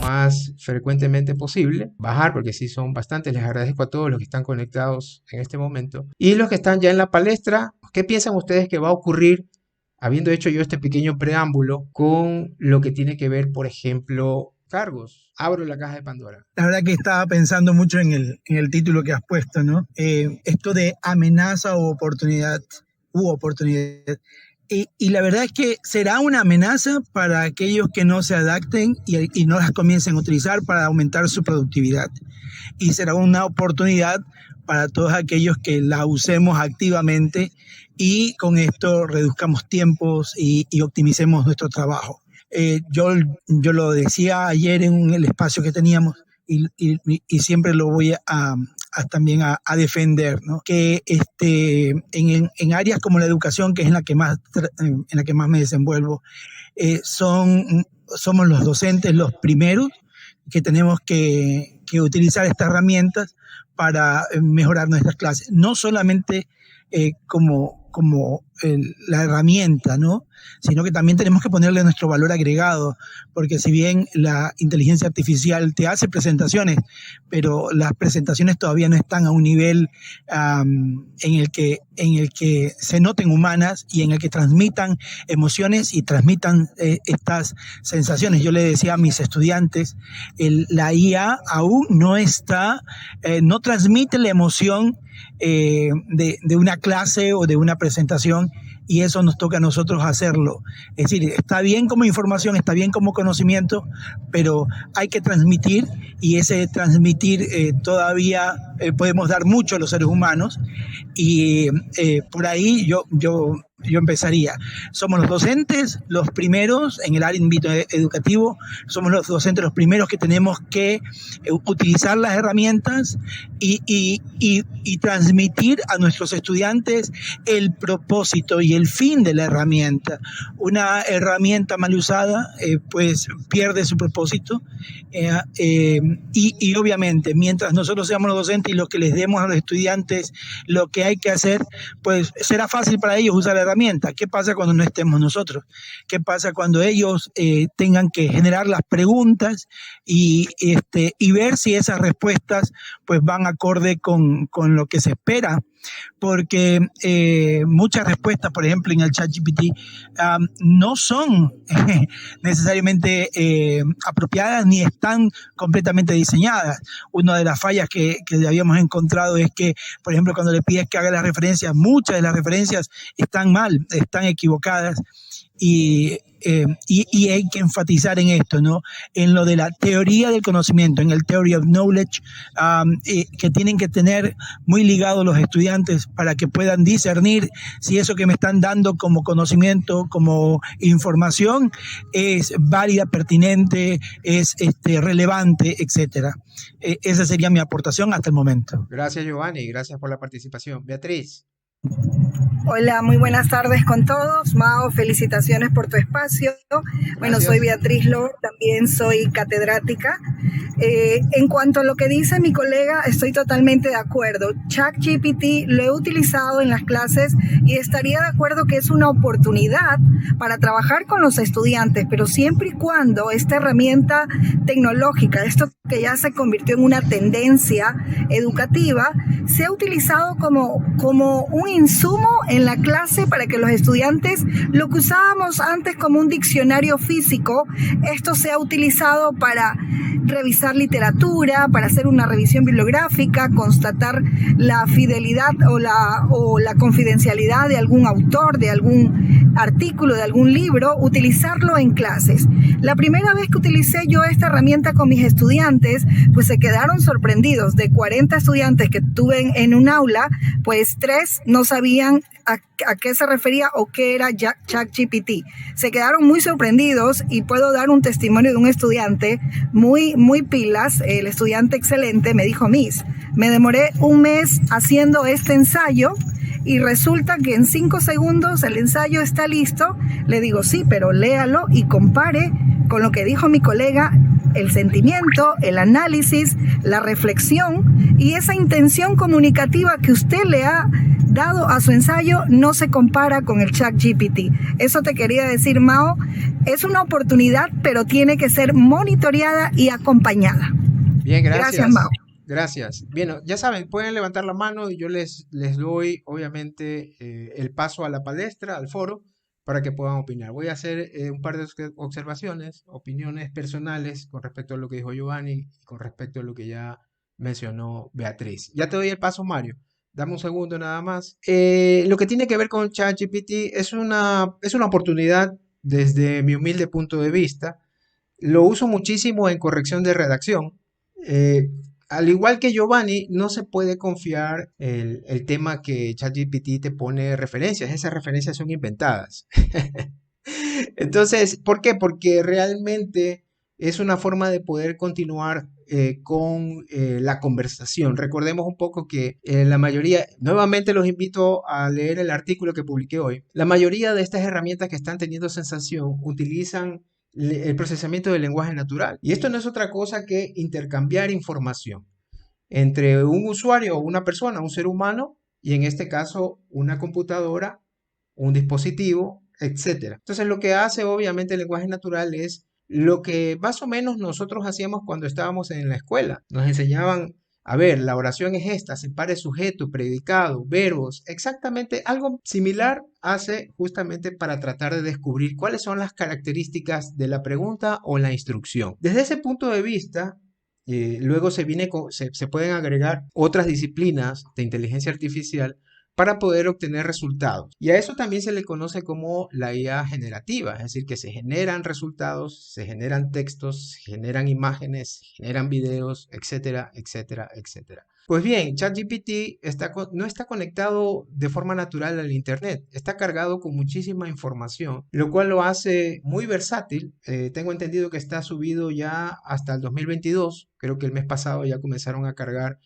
más frecuentemente posible, bajar, porque sí son bastantes. Les agradezco a todos los que están conectados en este momento. Y los que están ya en la palestra, ¿qué piensan ustedes que va a ocurrir, habiendo hecho yo este pequeño preámbulo, con lo que tiene que ver, por ejemplo, cargos? Abro la caja de Pandora. La verdad que estaba pensando mucho en el título que has puesto, ¿no? Esto de amenaza u oportunidad. Y la verdad es que será una amenaza para aquellos que no se adapten y no las comiencen a utilizar para aumentar su productividad. Y será una oportunidad para todos aquellos que la usemos activamente y con esto reduzcamos tiempos y optimicemos nuestro trabajo. Yo lo decía ayer en el espacio que teníamos y siempre lo voy también a defender, ¿no? Que en áreas como la educación, que es en la que más me desenvuelvo, somos los docentes los primeros que tenemos que utilizar estas herramientas para mejorar nuestras clases. No solamente como la herramienta, ¿no? Sino que también tenemos que ponerle nuestro valor agregado, porque si bien la inteligencia artificial te hace presentaciones, pero las presentaciones todavía no están a un nivel en el que se noten humanas y en el que transmitan emociones y transmitan estas sensaciones. Yo le decía a mis estudiantes, la IA aún no transmite la emoción de una clase o de una presentación, y eso nos toca a nosotros hacerlo. Es decir, está bien como información, está bien como conocimiento, pero hay que transmitir, y ese transmitir todavía podemos dar mucho a los seres humanos, y por ahí yo empezaría. Somos los docentes los primeros en el ámbito educativo, somos los docentes los primeros que tenemos que utilizar las herramientas y transmitir a nuestros estudiantes el propósito y el fin de la herramienta. Una herramienta mal usada pues pierde su propósito, y obviamente mientras nosotros seamos los docentes y los que les demos a los estudiantes lo que hay que hacer, pues será fácil para ellos usar la herramienta. ¿Qué pasa cuando no estemos nosotros? ¿Qué pasa cuando ellos tengan que generar las preguntas y ver si esas respuestas pues van acorde con lo que se espera? Porque muchas respuestas, por ejemplo, en el ChatGPT no son necesariamente apropiadas ni están completamente diseñadas. Una de las fallas que habíamos encontrado es que, por ejemplo, cuando le pides que haga las referencias, muchas de las referencias están mal, están equivocadas. Y hay que enfatizar en esto, ¿no? En lo de la teoría del conocimiento, en el theory of knowledge, que tienen que tener muy ligados los estudiantes para que puedan discernir si eso que me están dando como conocimiento, como información, es válida, pertinente, es relevante, etcétera. Esa sería mi aportación hasta el momento. Gracias, Giovanni, gracias por la participación. Beatriz. Hola, muy buenas tardes con todos. Mao, felicitaciones por tu espacio. Bueno, soy Beatriz Lor, también soy catedrática. En cuanto a lo que dice mi colega, estoy totalmente de acuerdo. ChatGPT lo he utilizado en las clases y estaría de acuerdo que es una oportunidad para trabajar con los estudiantes, pero siempre y cuando esta herramienta tecnológica, esto que ya se convirtió en una tendencia educativa, sea utilizado como un insumo en la clase para que los estudiantes, lo que usábamos antes como un diccionario físico, esto sea utilizado para revisar literatura, para hacer una revisión bibliográfica, constatar la fidelidad o la confidencialidad de algún autor, de algún artículo, de algún libro, utilizarlo en clases. La primera vez que utilicé yo esta herramienta con mis estudiantes, pues se quedaron sorprendidos. De 40 estudiantes que tuve en un aula, pues 3 no sabían a qué se refería o qué era ChatGPT. Se quedaron muy sorprendidos, y puedo dar un testimonio de un estudiante muy pilas. El estudiante excelente me dijo: Miss, me demoré un mes haciendo este ensayo y resulta que en 5 segundos el ensayo está listo. Le digo: sí, pero léalo y compare con lo que dijo mi colega, el sentimiento, el análisis, la reflexión y esa intención comunicativa que usted le ha dado a su ensayo no se compara con el ChatGPT. Eso te quería decir, Mao. Es una oportunidad, pero tiene que ser monitoreada y acompañada. Bien, Gracias, Mao. Gracias. Bien, ya saben, pueden levantar la mano y yo les doy, obviamente, el paso a la palestra, al foro, para que puedan opinar. Voy a hacer un par de observaciones, opiniones personales con respecto a lo que dijo Giovanni y con respecto a lo que ya mencionó Beatriz. Ya te doy el paso, Mario. Dame un segundo nada más. Lo que tiene que ver con ChatGPT es una oportunidad desde mi humilde punto de vista. Lo uso muchísimo en corrección de redacción. Eh, Al igual que Giovanni, no se puede confiar el tema que ChatGPT te pone referencias. Esas referencias son inventadas. Entonces, ¿por qué? Porque realmente es una forma de poder continuar con la conversación. Recordemos un poco que la mayoría, nuevamente los invito a leer el artículo que publiqué hoy, la mayoría de estas herramientas que están teniendo sensación utilizan el procesamiento del lenguaje natural. Y esto no es otra cosa que intercambiar información entre un usuario o una persona, un ser humano, y en este caso una computadora, un dispositivo, etcétera. Entonces lo que hace obviamente el lenguaje natural es lo que más o menos nosotros hacíamos cuando estábamos en la escuela. Nos enseñaban, a ver, la oración es esta, separe sujeto, predicado, verbos, exactamente algo similar hace justamente para tratar de descubrir cuáles son las características de la pregunta o la instrucción. Desde ese punto de vista, luego se pueden agregar otras disciplinas de inteligencia artificial para poder obtener resultados. Y a eso también se le conoce como la IA generativa, es decir, que se generan resultados, se generan textos, se generan imágenes, se generan videos, etcétera, etcétera, etcétera. Pues bien, ChatGPT no está conectado de forma natural al Internet, está cargado con muchísima información, lo cual lo hace muy versátil. Tengo entendido que está subido ya hasta el 2022, creo que el mes pasado ya comenzaron a cargar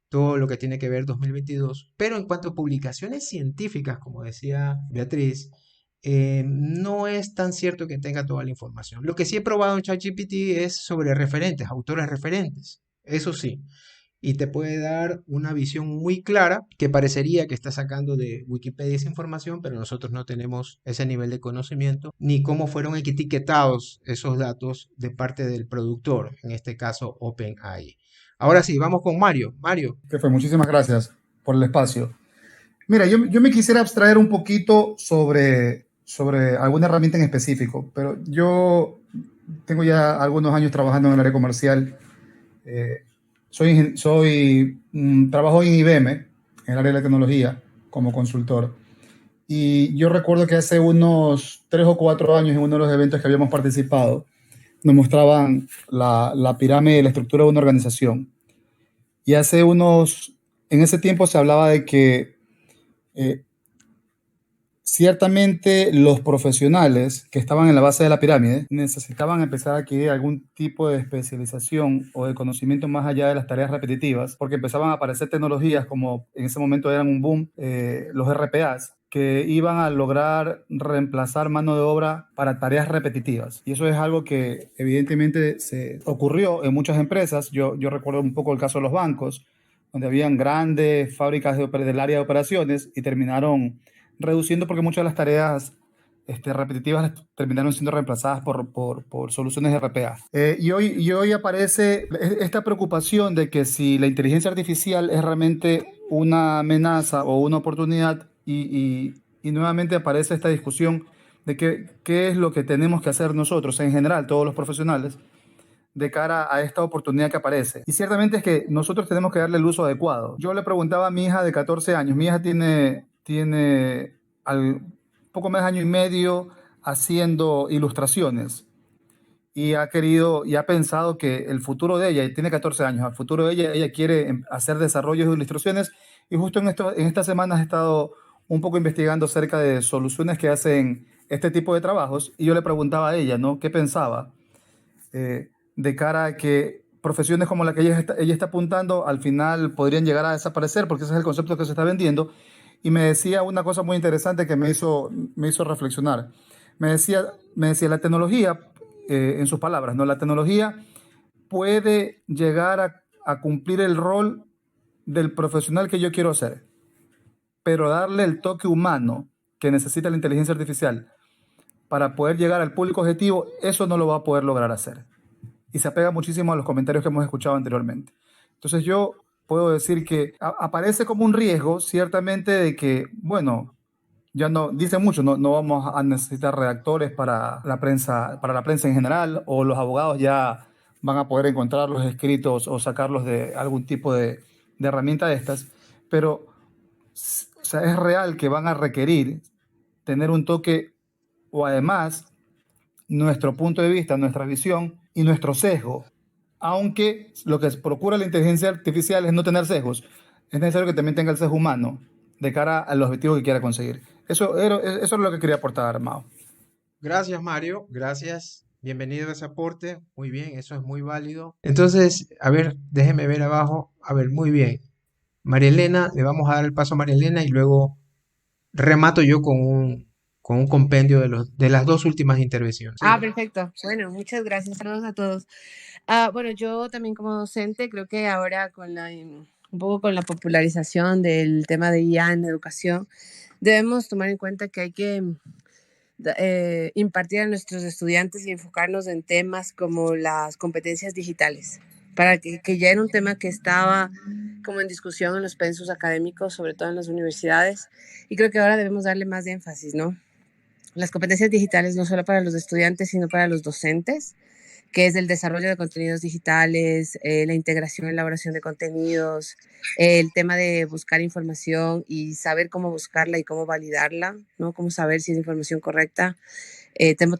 todo lo que tiene que ver 2022, pero en cuanto a publicaciones científicas, como decía Beatriz, no es tan cierto que tenga toda la información. Lo que sí he probado en ChatGPT es sobre referentes, autores referentes, eso sí, y te puede dar una visión muy clara que parecería que está sacando de Wikipedia esa información, pero nosotros no tenemos ese nivel de conocimiento ni cómo fueron etiquetados esos datos de parte del productor, en este caso OpenAI. Ahora sí, vamos con Mario. Mario. Muchísimas gracias por el espacio. Mira, yo me quisiera abstraer un poquito sobre alguna herramienta en específico, pero yo tengo ya algunos años trabajando en el área comercial. Trabajo en IBM, en el área de la tecnología, como consultor. Y yo recuerdo que hace unos 3 o 4 años, en uno de los eventos que habíamos participado, nos mostraban la pirámide de la estructura de una organización. Y en ese tiempo se hablaba de que ciertamente los profesionales que estaban en la base de la pirámide necesitaban empezar a adquirir algún tipo de especialización o de conocimiento más allá de las tareas repetitivas, porque empezaban a aparecer tecnologías como en ese momento eran un boom, los RPAs, que iban a lograr reemplazar mano de obra para tareas repetitivas. Y eso es algo que evidentemente se ocurrió en muchas empresas. Yo recuerdo un poco el caso de los bancos, donde habían grandes fábricas del área de operaciones y terminaron reduciendo porque muchas de las tareas repetitivas terminaron siendo reemplazadas por soluciones de RPA. Y hoy aparece esta preocupación de que si la inteligencia artificial es realmente una amenaza o una oportunidad y nuevamente aparece esta discusión de qué es lo que tenemos que hacer nosotros, en general, todos los profesionales, de cara a esta oportunidad que aparece. Y ciertamente es que nosotros tenemos que darle el uso adecuado. Yo le preguntaba a mi hija de 14 años, mi hija tiene poco más de año y medio haciendo ilustraciones y ha pensado que el futuro de ella, y tiene 14 años, el futuro de ella quiere hacer desarrollos de ilustraciones, y justo en estas semanas he estado un poco investigando acerca de soluciones que hacen este tipo de trabajos, y yo le preguntaba a ella, ¿no?, qué pensaba de cara a que profesiones como la que ella está apuntando al final podrían llegar a desaparecer, porque ese es el concepto que se está vendiendo. Y me decía una cosa muy interesante que me hizo reflexionar. Me decía la tecnología, en sus palabras, ¿no?, la tecnología puede llegar a cumplir el rol del profesional que yo quiero ser. pero darle el toque humano que necesita la inteligencia artificial para poder llegar al público objetivo, eso no lo va a poder lograr hacer. Y se apega muchísimo a los comentarios que hemos escuchado anteriormente. Entonces yo puedo decir que aparece como un riesgo, ciertamente, de que, bueno, ya no, dice mucho, no vamos a necesitar redactores para la prensa en general, o los abogados ya van a poder encontrar los escritos o sacarlos de algún tipo de herramienta de estas, pero o sea, es real que van a requerir tener un toque, o además nuestro punto de vista, nuestra visión y nuestro sesgo. Aunque lo que procura la inteligencia artificial es no tener sesgos, es necesario que también tenga el sesgo humano de cara al objetivo que quiera conseguir. Eso es lo que quería aportar, Mao. Gracias, Mario. Gracias. Bienvenido a ese aporte. Muy bien, eso es muy válido. Entonces, a ver, déjeme ver abajo. A ver, muy bien. María Elena, le vamos a dar el paso a María Elena y luego remato yo con un compendio de las dos últimas intervenciones. Ah, perfecto. Bueno, muchas gracias. Saludos a todos. Bueno, yo también como docente creo que ahora un poco con la popularización del tema de IA en educación, debemos tomar en cuenta que hay que impartir a nuestros estudiantes y enfocarnos en temas como las competencias digitales, para que ya era un tema que estaba como en discusión en los pensos académicos, sobre todo en las universidades, y creo que ahora debemos darle más de énfasis, ¿no? Las competencias digitales no solo para los estudiantes, sino para los docentes, que es el desarrollo de contenidos digitales, la integración y elaboración de contenidos, el tema de buscar información y saber cómo buscarla y cómo validarla, ¿no? Cómo saber si es información correcta.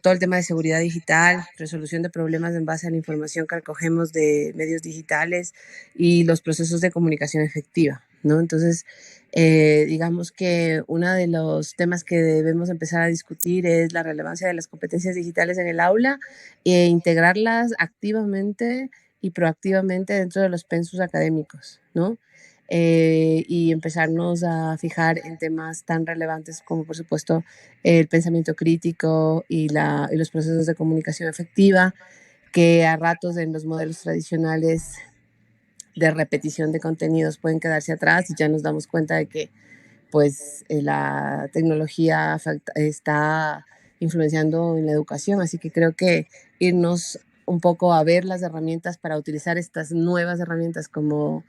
Todo el tema de seguridad digital, resolución de problemas en base a la información que recogemos de medios digitales y los procesos de comunicación efectiva, ¿no? Entonces, digamos que uno de los temas que debemos empezar a discutir es la relevancia de las competencias digitales en el aula e integrarlas activamente y proactivamente dentro de los pensos académicos, ¿no? Y empezarnos a fijar en temas tan relevantes como, por supuesto, el pensamiento crítico y los procesos de comunicación efectiva, que a ratos en los modelos tradicionales de repetición de contenidos pueden quedarse atrás, y ya nos damos cuenta de que pues la tecnología está influenciando en la educación, así que creo que irnos un poco a ver las herramientas para utilizar estas nuevas herramientas como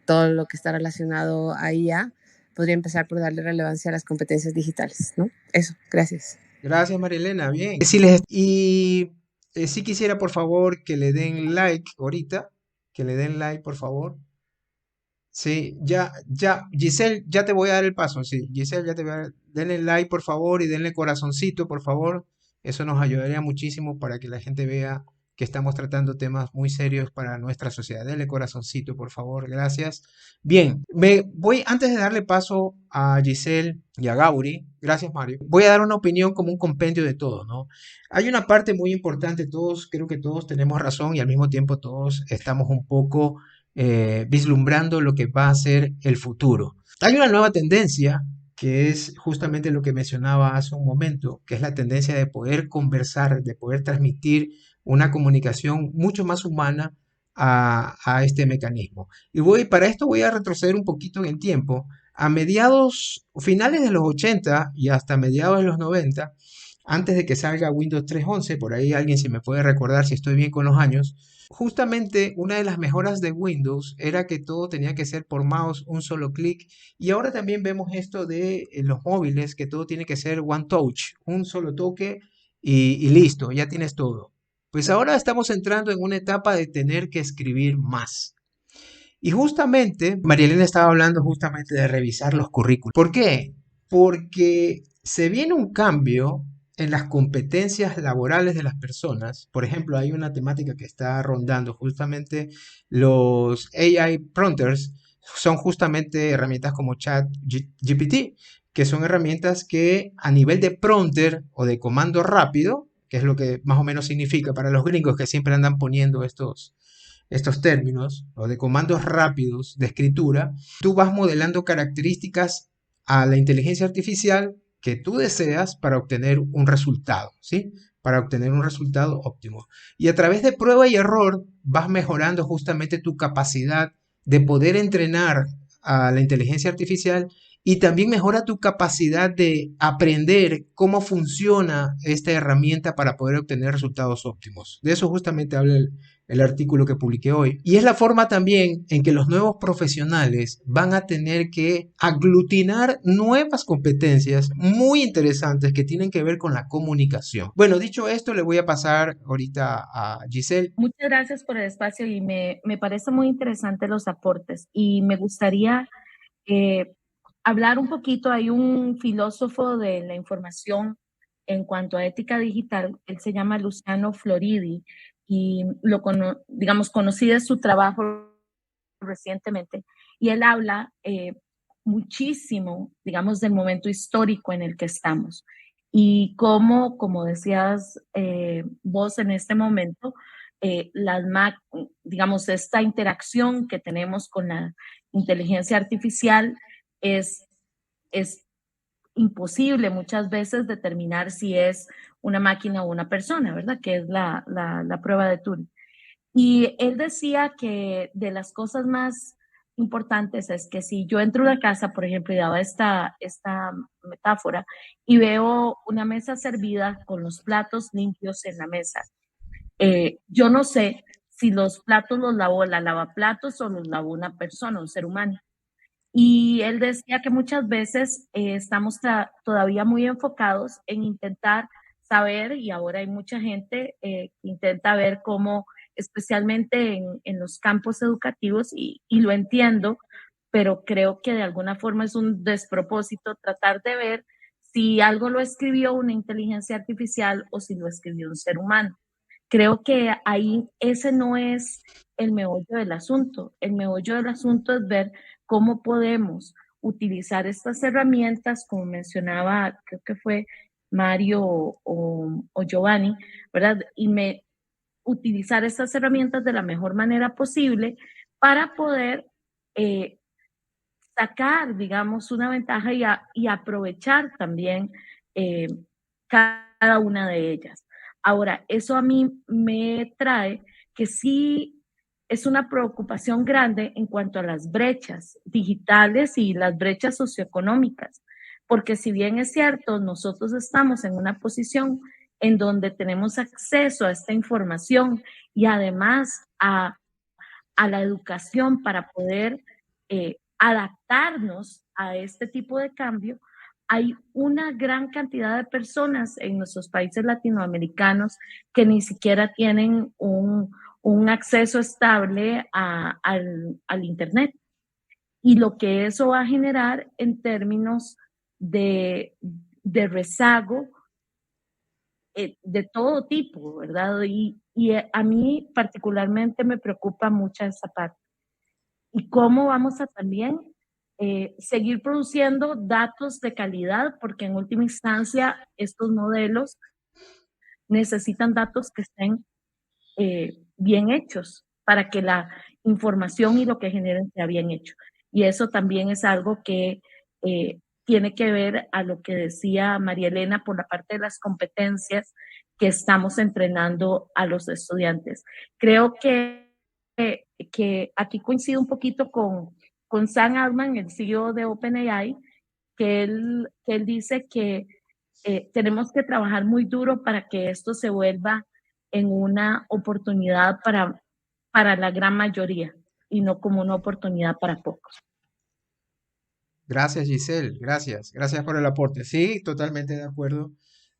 todo lo que está relacionado a IA, podría empezar por darle relevancia a las competencias digitales, ¿no? Eso, gracias. Gracias, María Elena. Bien. Sí quisiera, por favor, que le den like ahorita, que le den like, por favor. Sí, Giselle, ya te voy a dar el paso, sí, Giselle, ya te voy a dar, denle like, por favor, y denle corazoncito, por favor. Eso nos ayudaría muchísimo para que la gente vea que estamos tratando temas muy serios para nuestra sociedad. Denle corazoncito, por favor, gracias. Bien, antes de darle paso a Giselle y a Gauri, gracias, Mario, voy a dar una opinión como un compendio de todo, ¿no? Hay una parte muy importante, creo que todos tenemos razón y al mismo tiempo todos estamos un poco vislumbrando lo que va a ser el futuro. Hay una nueva tendencia que es justamente lo que mencionaba hace un momento, que es la tendencia de poder conversar, de poder transmitir una comunicación mucho más humana a este mecanismo. Para esto voy a retroceder un poquito en el tiempo. A finales de los 80 y hasta mediados de los 90, antes de que salga Windows 3.11, por ahí alguien si me puede recordar si estoy bien con los años, justamente una de las mejoras de Windows era que todo tenía que ser por mouse, un solo clic, y ahora también vemos esto de los móviles, que todo tiene que ser one touch, un solo toque y listo, ya tienes todo. Pues ahora estamos entrando en una etapa de tener que escribir más. Y justamente, María Elena estaba hablando justamente de revisar los currículos. ¿Por qué? Porque se viene un cambio en las competencias laborales de las personas. Por ejemplo, hay una temática que está rondando justamente los AI prompters, son justamente herramientas como ChatGPT, que son herramientas que a nivel de prompter o de comando rápido, que es lo que más o menos significa para los gringos que siempre andan poniendo estos términos, o de comandos rápidos de escritura, tú vas modelando características a la inteligencia artificial que tú deseas para obtener un resultado, ¿sí? Para obtener un resultado óptimo. Y a través de prueba y error vas mejorando justamente tu capacidad de poder entrenar a la inteligencia artificial y también mejora tu capacidad de aprender cómo funciona esta herramienta para poder obtener resultados óptimos. De eso justamente habla el artículo que publiqué hoy. Y es la forma también en que los nuevos profesionales van a tener que aglutinar nuevas competencias muy interesantes que tienen que ver con la comunicación. Bueno, dicho esto, le voy a pasar ahorita a Giselle. Muchas gracias por el espacio y me parece muy interesante los aportes y me gustaría hablar un poquito. Hay un filósofo de la información en cuanto a ética digital, él se llama Luciano Floridi y digamos, conocí de su trabajo recientemente y él habla muchísimo, digamos, del momento histórico en el que estamos y cómo, como decías vos en este momento, digamos, esta interacción que tenemos con la inteligencia artificial es imposible muchas veces determinar si es una máquina o una persona, ¿verdad? Que es la prueba de Turing. Y él decía que de las cosas más importantes es que si yo entro a una casa, por ejemplo, y daba esta metáfora, y veo una mesa servida con los platos limpios en la mesa, yo no sé si los platos los lavó la lavaplatos o los lavó una persona, un ser humano. Y él decía que muchas veces estamos todavía muy enfocados en intentar saber, y ahora hay mucha gente que intenta ver cómo, especialmente en los campos educativos, y lo entiendo, pero creo que de alguna forma es un despropósito tratar de ver si algo lo escribió una inteligencia artificial o si lo escribió un ser humano. Creo que ahí ese no es el meollo del asunto. El meollo del asunto es ver cómo podemos utilizar estas herramientas, como mencionaba, creo que fue Mario o Giovanni, ¿verdad? Utilizar estas herramientas de la mejor manera posible para poder sacar, digamos, una ventaja y aprovechar también cada una de ellas. Ahora, eso a mí me trae que sí es una preocupación grande en cuanto a las brechas digitales y las brechas socioeconómicas, porque si bien es cierto, nosotros estamos en una posición en donde tenemos acceso a esta información y además a la educación para poder adaptarnos a este tipo de cambio, hay una gran cantidad de personas en nuestros países latinoamericanos que ni siquiera tienen un acceso estable al Internet. Y lo que eso va a generar en términos de rezago de todo tipo, ¿verdad? Y a mí particularmente me preocupa mucho esa parte. Y cómo vamos a también seguir produciendo datos de calidad, porque en última instancia estos modelos necesitan datos que estén bien hechos para que la información y lo que generen sea bien hecho. Y eso también es algo que tiene que ver a lo que decía María Elena por la parte de las competencias que estamos entrenando a los estudiantes. Creo que aquí coincido un poquito con Sam Altman, el CEO de OpenAI, que él dice que tenemos que trabajar muy duro para que esto se vuelva en una oportunidad para la gran mayoría y no como una oportunidad para pocos. Gracias, Giselle. Gracias. Gracias por el aporte. Sí, totalmente de acuerdo.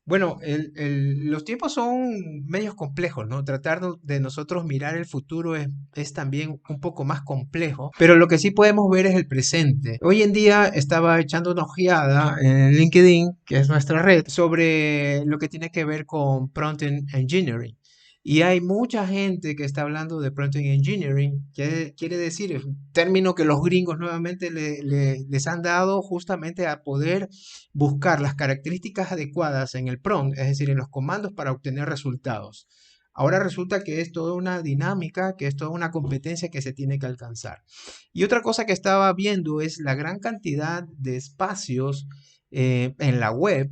Bueno, los tiempos son medios complejos, ¿no? Tratar de nosotros mirar el futuro es también un poco más complejo, pero lo que sí podemos ver es el presente. Hoy en día estaba echando una ojeada en LinkedIn, que es nuestra red, sobre lo que tiene que ver con prompt engineering. Y hay mucha gente que está hablando de prompt engineering, que quiere decir, es un término que los gringos nuevamente les han dado justamente a poder buscar las características adecuadas en el prompt, es decir, en los comandos para obtener resultados. Ahora resulta que es toda una dinámica, que es toda una competencia que se tiene que alcanzar. Y otra cosa que estaba viendo es la gran cantidad de espacios en la web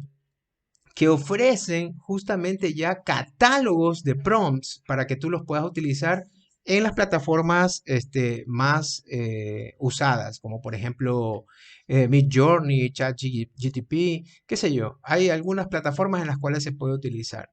que ofrecen justamente ya catálogos de prompts para que tú los puedas utilizar en las plataformas más usadas, como por ejemplo Midjourney, ChatGPT, qué sé yo. Hay algunas plataformas en las cuales se puede utilizar.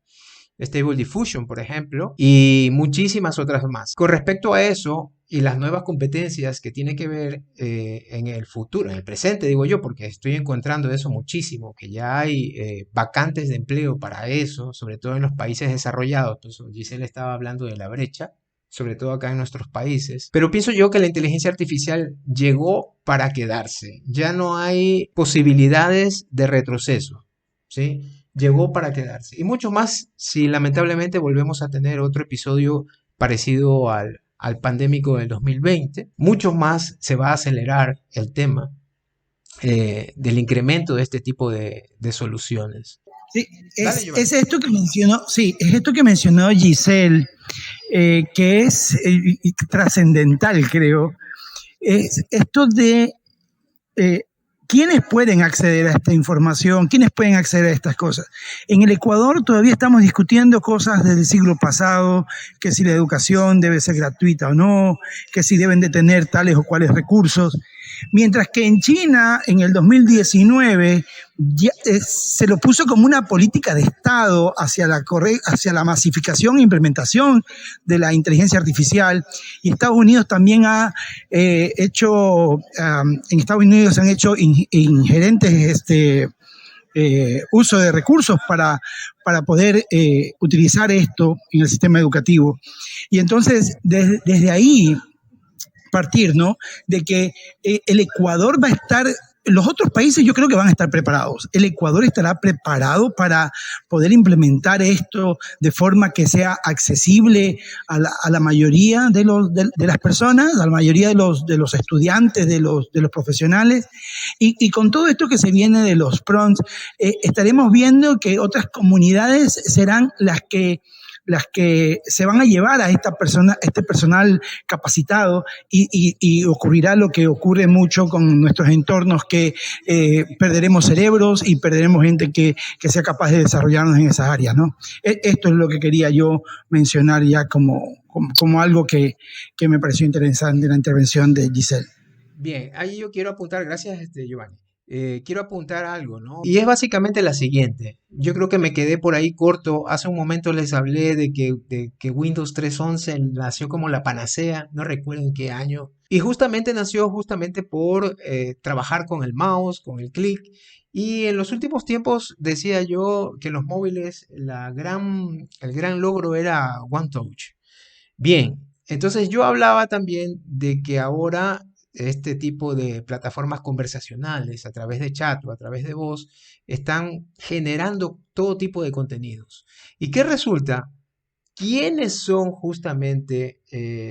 Stable Diffusion, por ejemplo, y muchísimas otras más. Con respecto a eso y las nuevas competencias que tiene que ver en el futuro, en el presente, digo yo, porque estoy encontrando eso muchísimo, que ya hay vacantes de empleo para eso, sobre todo en los países desarrollados. Pues Giselle estaba hablando de la brecha, sobre todo acá en nuestros países. Pero pienso yo que la inteligencia artificial llegó para quedarse. Ya no hay posibilidades de retroceso, ¿sí? Llegó para quedarse. Y mucho más si lamentablemente volvemos a tener otro episodio parecido al pandémico del 2020. Mucho más se va a acelerar el tema del incremento de este tipo de soluciones. Sí, Dale, Giovanni. es esto que mencionó, sí, es esto que mencionó Giselle, que es trascendental, creo. Es esto de quiénes pueden acceder a esta información, quiénes pueden acceder a estas cosas. En el Ecuador todavía estamos discutiendo cosas del siglo pasado, que si la educación debe ser gratuita o no, que si deben de tener tales o cuales recursos. Mientras que en China, en el 2019, ya, se lo puso como una política de Estado hacia la masificación e implementación de la inteligencia artificial. Y Estados Unidos también ha hecho, en Estados Unidos han hecho ingerentes uso de recursos para poder utilizar esto en el sistema educativo. Y entonces, desde ahí partir, ¿no? De que el Ecuador va a estar, los otros países yo creo que van a estar preparados. El Ecuador estará preparado para poder implementar esto de forma que sea accesible a la mayoría de las personas, a la mayoría de los estudiantes, de los profesionales. Y con todo esto que se viene de los prompts, estaremos viendo que otras comunidades serán las que se van a llevar a este personal capacitado y ocurrirá lo que ocurre mucho con nuestros entornos, que perderemos cerebros y perderemos gente que sea capaz de desarrollarnos en esas áreas, ¿no? Esto es lo que quería yo mencionar ya como algo que me pareció interesante en la intervención de Giselle. Bien, ahí yo quiero apuntar, gracias Giovanni. Quiero apuntar algo, ¿no? Y es básicamente la siguiente. Yo creo que me quedé por ahí corto. Hace un momento les hablé de que Windows 3.11 nació como la panacea, no recuerdo en qué año. Y justamente nació por trabajar con el mouse, con el clic. Y en los últimos tiempos decía yo que los móviles, el gran logro era One Touch. Bien, entonces yo hablaba también de que ahora este tipo de plataformas conversacionales a través de chat o a través de voz están generando todo tipo de contenidos. ¿Y qué resulta? ¿Quiénes son justamente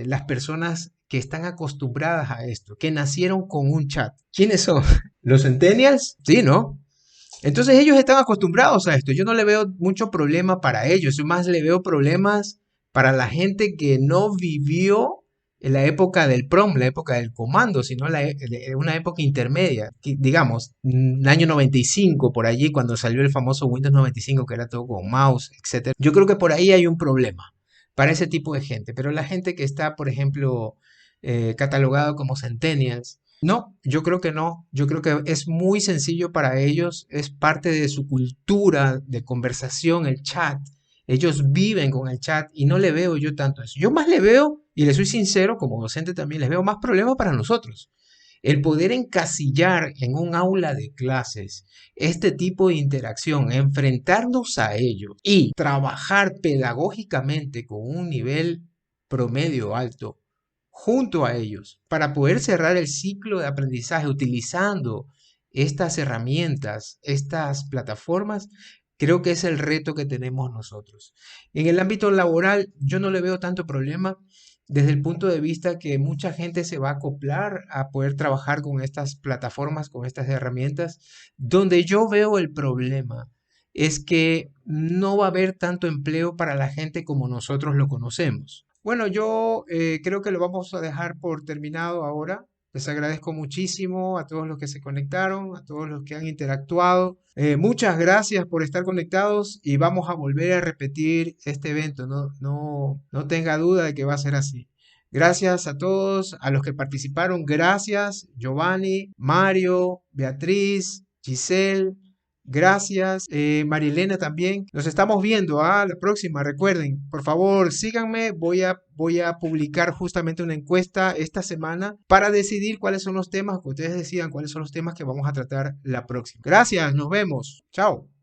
las personas que están acostumbradas a esto, que nacieron con un chat? ¿Quiénes son? ¿Los centennials? Sí, ¿no? Entonces ellos están acostumbrados a esto. Yo no le veo mucho problema para ellos, yo más le veo problemas para la gente que no vivió en la época del PROM, la época del comando, sino una época intermedia, digamos, el año 95, por allí, cuando salió el famoso Windows 95, que era todo con mouse, etc. Yo creo que por ahí hay un problema para ese tipo de gente, pero la gente que está, por ejemplo, catalogado como centennials, no, yo creo que no, yo creo que es muy sencillo para ellos, es parte de su cultura de conversación, el chat. Ellos viven con el chat y no le veo yo tanto eso. Yo más le veo, y le soy sincero, como docente también, les veo más problemas para nosotros. El poder encasillar en un aula de clases este tipo de interacción, enfrentarnos a ello y trabajar pedagógicamente con un nivel promedio alto junto a ellos para poder cerrar el ciclo de aprendizaje utilizando estas herramientas, estas plataformas, creo que es el reto que tenemos nosotros. En el ámbito laboral, yo no le veo tanto problema desde el punto de vista que mucha gente se va a acoplar a poder trabajar con estas plataformas, con estas herramientas. Donde yo veo el problema es que no va a haber tanto empleo para la gente como nosotros lo conocemos. Bueno, yo creo que lo vamos a dejar por terminado ahora. Les agradezco muchísimo a todos los que se conectaron, a todos los que han interactuado. Muchas gracias por estar conectados y vamos a volver a repetir este evento. No tenga duda de que va a ser así. Gracias a todos, a los que participaron, gracias, Giovanni, Mario, Beatriz, Giselle, gracias, Marilena también. Nos estamos viendo a la próxima. Recuerden, por favor, síganme. Voy a publicar justamente una encuesta esta semana para decidir cuáles son los temas, que ustedes decidan cuáles son los temas que vamos a tratar la próxima. Gracias, nos vemos. Chao.